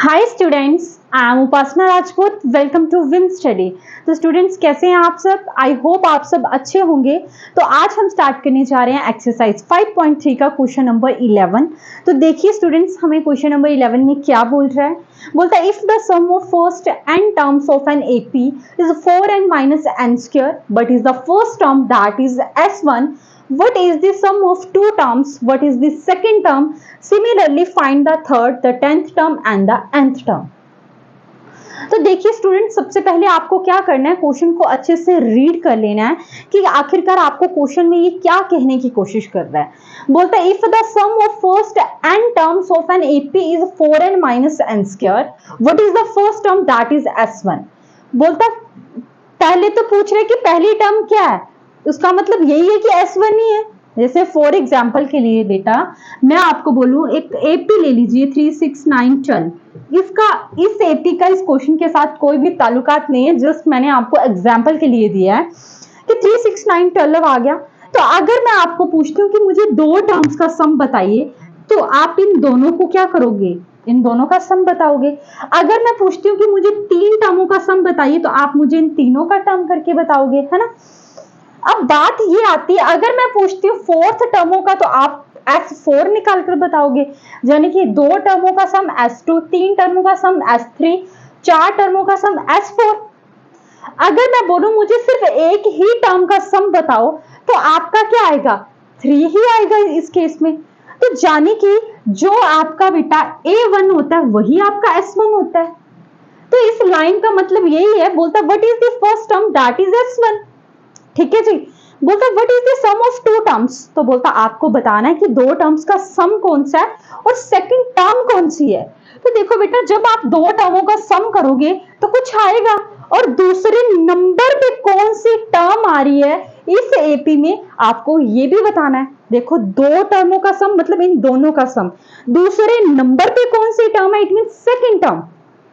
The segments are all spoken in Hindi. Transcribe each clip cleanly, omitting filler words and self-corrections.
Hi students, I am Upasana Rajput. Welcome to Vim study. तो स्टूडेंट्स कैसे हैं आप सब? आई होप आप सब अच्छे होंगे। तो आज हम स्टार्ट करने जा रहे हैं एक्सरसाइज 5.3 का क्वेश्चन नंबर 11। तो देखिए स्टूडेंट्स, हमें क्वेश्चन नंबर 11 में क्या बोल रहा है। बोलता है if the sum of first n terms of an AP is 4n minus n square but is the first term that is s1, what is the sum of two terms, what is the second term, similarly find the third, the 10th term and the nth term। तो देखिए स्टूडेंट, सबसे पहले आपको क्या करना है, क्वेश्चन को अच्छे से रीड कर लेना है कि आखिरकार आपको क्वेश्चन में ये क्या कहने की कोशिश कर रहा है। बोलता है if the sum of first n terms of an AP is 4n minus n square, what is the first term that is s1। बोलता पहले तो पूछ रहे कि पहली टर्म क्या है, उसका मतलब यही है कि S1 ही है। जैसे फॉर एग्जाम्पल के लिए बेटा मैं आपको बोलूं, एक एपी ले लीजिए 369 चल। इस एपी का इस क्वेश्चन के साथ कोई भी ताल्लुकात नहीं है, जस्ट मैंने आपको एग्जाम्पल के लिए दिया है कि 369 12 आ गया। तो अगर मैं आपको पूछती हूँ कि मुझे दो टर्म्स का सम बताइए, तो आप इन दोनों को क्या करोगे, इन दोनों का सम बताओगे। अगर मैं पूछती हूँ कि मुझे तीन टर्मों का सम बताइए, तो आप मुझे इन तीनों का टर्म करके बताओगे, है ना। अब बात ये आती है, अगर मैं पूछती हूँ फोर्थ टर्मों का, तो आप S4 निकाल कर बताओगे, यानी कि दो टर्मों का सम S2, तीन टर्मों का सम S3, चार टर्मों का सम S4। अगर मैं बोलूं मुझे सिर्फ एक ही टर्म का सम बताओ, तो आपका क्या आएगा, 3 ही आएगा इस केस में। तो जाने कि जो आपका बेटा A1 होता है वही आपका S1 होता है। तो इस लाइन का मतलब यही है, बोलता what is the first term that is S1। ठीक है जी। बोलता what is the sum of two terms, तो बोलता आपको बताना है कि दो टर्म्स का सम कौन सा है और सेकंड टर्म कौन सी है। तो देखो बेटा, जब आप दो टर्मों का सम करोगे तो कुछ आएगा, और दूसरे नंबर पे कौन सी टर्म आ रही है इस एपी में आपको ये भी बताना है। देखो दो टर्मों का सम मतलब इन दोनों का सम, दूसरे नंबर पे कौन सी टर्म है, इट मीन सेकंड टर्म।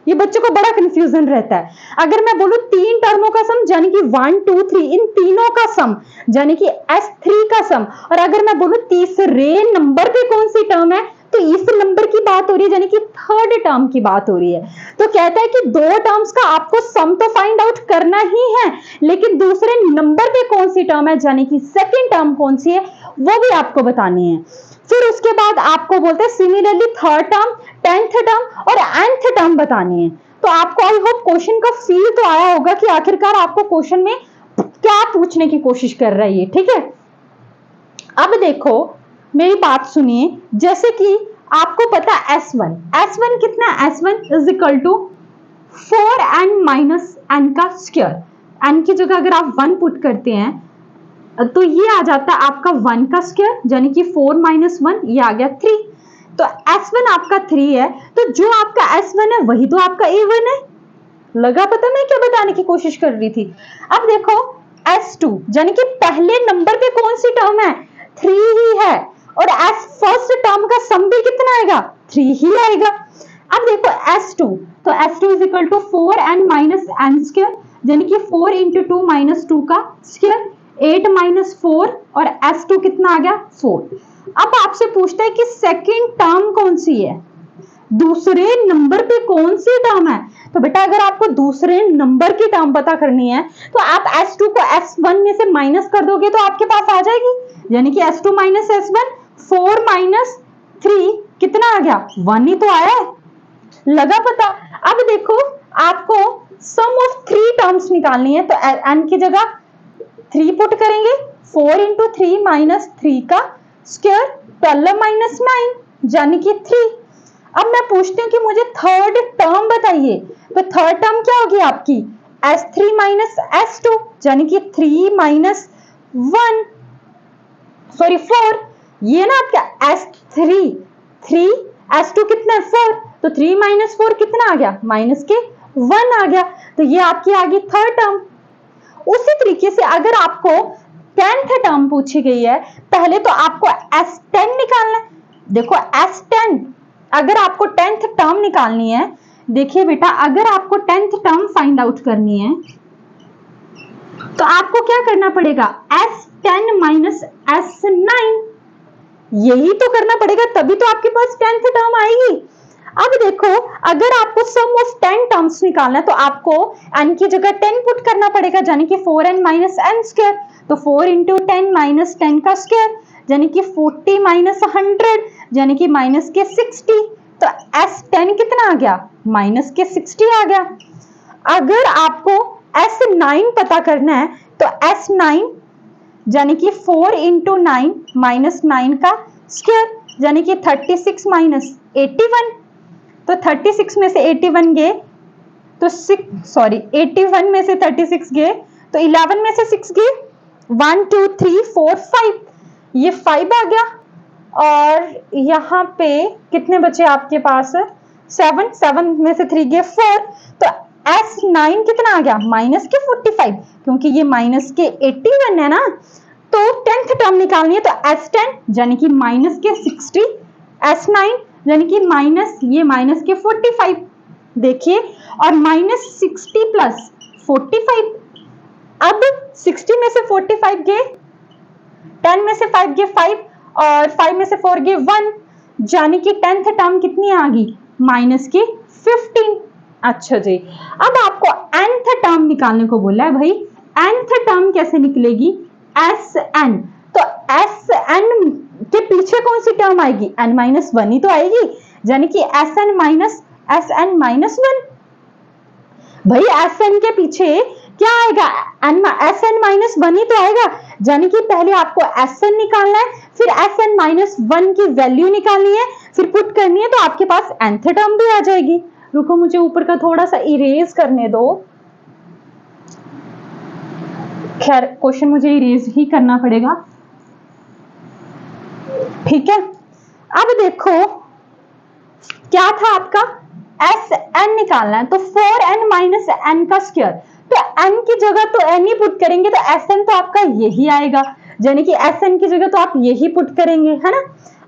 ये बच्चों को बड़ा कंफ्यूजन रहता है। अगर मैं बोलूं तीन टर्मों का सम, यानी कि 1 2 3 इन तीनों का सम, यानी कि S3 का सम, और अगर मैं बोलूं तीसरे नंबर पे कौन सी टर्म है, तो इस नंबर की बात हो रही है, यानी कि थर्ड टर्म की बात हो रही है। तो कहता है कि दो टर्म्स का आपको सम तो फाइंड आउट करना ही है, लेकिन दूसरे नंबर पे कौन सी टर्म है, यानी कि सेकेंड टर्म कौन सी है, वो भी आपको बतानी है। फिर उसके बाद आपको बोलते हैं similarly third term, 10th term और nth टर्म बतानी है। तो आपको आई होप क्वेश्चन का फील तो आया होगा कि आखिरकार आपको क्वेश्चन में क्या पूछने की कोशिश कर रही है। ठीक है, अब देखो मेरी बात सुनिए। जैसे कि आपको पता S1 कितना, S1 is equal to 4n minus n का स्क्वायर। n की जगह अगर आप 1 पुट करते हैं तो ये आ जाता है आपका 1 का स्क्वायर, यानी कि 4 माइनस 1, ये आ गया 3। तो S1 आपका 3 है, तो जो आपका S1 है वही तो आपका A1 है। लगा पता मैं क्या बताने की कोशिश कर रही थी। अब देखो S2, यानी कि पहले नंबर पे कौन सी टर्म है, 3 ही है, और फर्स्ट टर्म का सम भी कितना आएगा, 3 ही आएगा। अब देखो S2, तो S2 is equal to 4n minus n square, यानी कि 4 इंटू 2 माइनस 2 का स्क्वायर, 8 माइनस 4, और S2 कितना आ गया, 4। अब आपसे पूछता है कि सेकेंड टर्म कौन सी है, दूसरे नंबर पे कौन सी टर्म है। तो बेटा अगर आपको दूसरे नंबर की टर्म पता करनी है, तो आप S2 को S1 में से माइनस कर दोगे तो आपके पास आ जाएगी, यानी कि S2 माइनस S1, 4 माइनस 3 कितना आ गया, 1 ही तो आया है। लगा पता। अब देखो आपको सम ऑफ 3 टर्म्स निकालनी है, तो n की जगह 3 पुट करेंगे, 4 इंटू 3 माइनस 3 का स्क्वायर, 12 माइनस 9, यानी कि 3। अब मैं पूछती हूँ कि मुझे थर्ड टर्म बताइए, तो थर्ड टर्म क्या होगी आपकी, S3 माइनस S2, यानी कि 3 माइनस 1, सॉरी 4। ये ना आपका S3 3, S2 कितना है 4, तो 3 माइनस 4 कितना आ गया, माइनस के 1 आ गया। तो ये आपकी आ गई थर्ड टर्म। उसी तरीके से अगर आपको 10th टर्म पूछी गई है, पहले तो आपको S10 निकालना है। देखो S10, अगर आपको 10th टर्म निकालनी है, देखिए बेटा अगर आपको 10th टर्म फाइंड आउट करनी है, तो आपको क्या करना पड़ेगा, S10 माइनस S9, यही तो करना पड़ेगा, तभी तो आपके पास 10th टर्म आएगी। अब देखो, अगर आपको सम ऑफ 10 टर्म्स निकालना है तो आपको n की जगह 10 पुट करना पड़ेगा, यानी कि 4n माइनस एन स्क्वायर। तो 4 इंटू 10 माइनस 10 का स्क्वायर, यानी कि 40 माइनस 100, यानी कि माइनस के 60। तो S10 कितना आ गया? माइनस के 60 आ गया। अगर आपको S9 पता करना है तो S9 यानी कि 4 इंटू 9 माइनस 9 का स्क्वायर, यानी कि 36 माइनस 81। तो 36 में से 81 गए तो 81 में से 36 गए तो 11 में से 6 गए, 1 2 3 4 5, ये 5 आ गया। और यहाँ पे कितने बचे आपके पास? 7, 7 में से 3 गए 4। तो S9 कितना आ गया? माइनस के 45, क्योंकि ये माइनस के 81 है ना। तो 10th टर्म निकालनी है तो S10 यानी कि माइनस के 60, S9 यानी कि माइनस ये माइनस के 45। देखिए, और माइनस 60 प्लस 45। अब 60 में से 45 गए, 10 में से 5 गए 5, और 5 में से 4 गए 1, यानी कि 10th टर्म कितनी आ गई? माइनस की 15। अच्छा जी, अब आपको nth टर्म निकालने को बोला है भाई। nth टर्म कैसे निकलेगी? Sn। तो Sn के पीछे कौन सी टर्म आएगी? n माइनस 1 ही तो आएगी, यानी कि Sn माइनस वन। भाई Sn के पीछे क्या आएगा? Sn माइनस 1 ही तो आएगा, यानी कि पहले आपको Sn निकालना है, फिर Sn माइनस 1 की वैल्यू निकालनी है, फिर पुट करनी है, तो आपके पास nth टर्म भी आ जाएगी। रुको, मुझे ऊपर का थोड़ा सा इरेज करने दो। खैर, क्वेश्चन मुझे इरेज ही करना पड़ेगा, ठीक है। अब देखो, क्या था आपका? Sn निकालना है, तो 4n माइनस n का स्क्वायर। तो n की जगह तो n ही पुट करेंगे, तो Sn तो आपका यही आएगा, यानी कि Sn की जगह तो आप यही पुट करेंगे, है ना।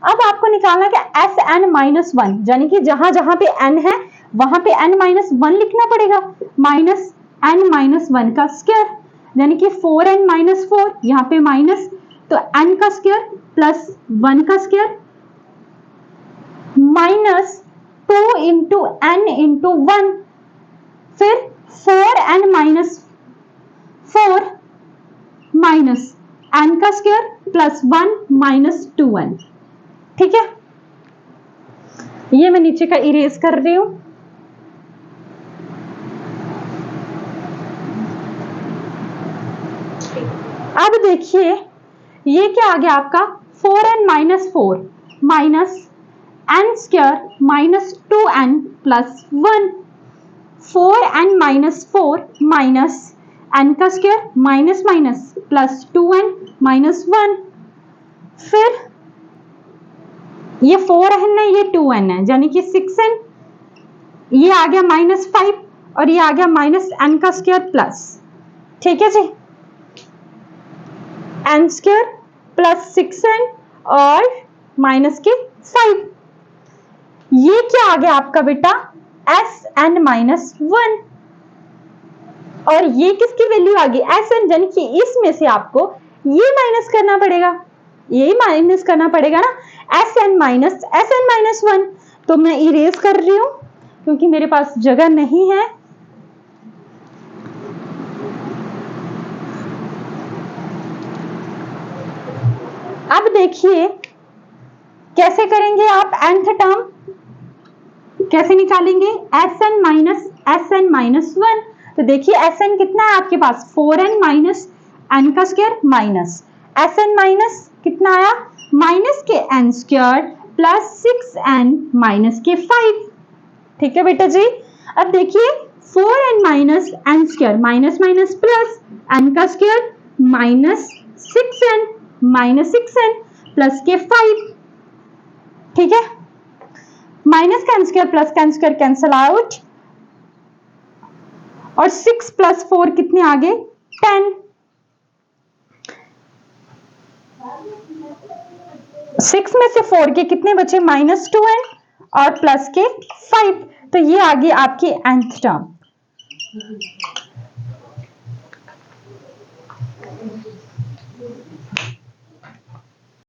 अब आपको निकालना है कि Sn माइनस 1, यानी कि जहां जहां पे n है वहां पे n माइनस 1 लिखना पड़ेगा। माइनस n माइनस 1 का स्क्वायर, यानी कि 4n माइनस 4, यहाँ पे माइनस, तो n का स्क्वायर प्लस 1 का square minus 2 into n into 1, फिर 4n माइनस 4 माइनस n का स्क्वायर प्लस 1 माइनस 2n। ठीक है, ये मैं नीचे का इरेज कर रही हूं। अब देखिए, ये क्या आ गया आपका? 4n minus 4 minus n square minus 2n plus 1, 4n minus 4 minus n का square minus minus plus 2n minus 1, फिर ये 4n है, ये 2n है, यानी कि 6n, ये आ गया माइनस 5, और ये आ गया माइनस n का स्क्वायर प्लस, ठीक है जी, n स्क्वायर प्लस 6n और माइनस के 5। ये क्या आ गया आपका बेटा? Sn माइनस 1, और ये किसकी वैल्यू आ गई? Sn, यानी कि इसमें से आपको ये माइनस करना पड़ेगा, ये माइनस करना पड़ेगा ना, Sn माइनस 1। तो मैं इरेज कर रही हूं क्योंकि मेरे पास जगह नहीं है। अब देखिए कैसे करेंगे आप nth टर्म, कैसे निकालेंगे? Sn minus 1। तो देखिए Sn कितना है आपके पास? 4n माइनस n का स्क्वायर माइनस Sn माइनस कितना आया? माइनस के n square plus 6n minus के 5। ठीक है बेटा जी। अब देखिए 4n minus n square, minus minus plus n का स्क्वायर माइनस 6n प्लस के 5। ठीक है, माइनस का n स्क्वायर प्लस का n स्क्वायर कैंसल आउट, और 6 प्लस 4 कितने आ गए? 10। 6 में से 4 के कितने बचे? माइनस 2n और प्लस के 5। तो ये आ गई आपकी nth टर्म।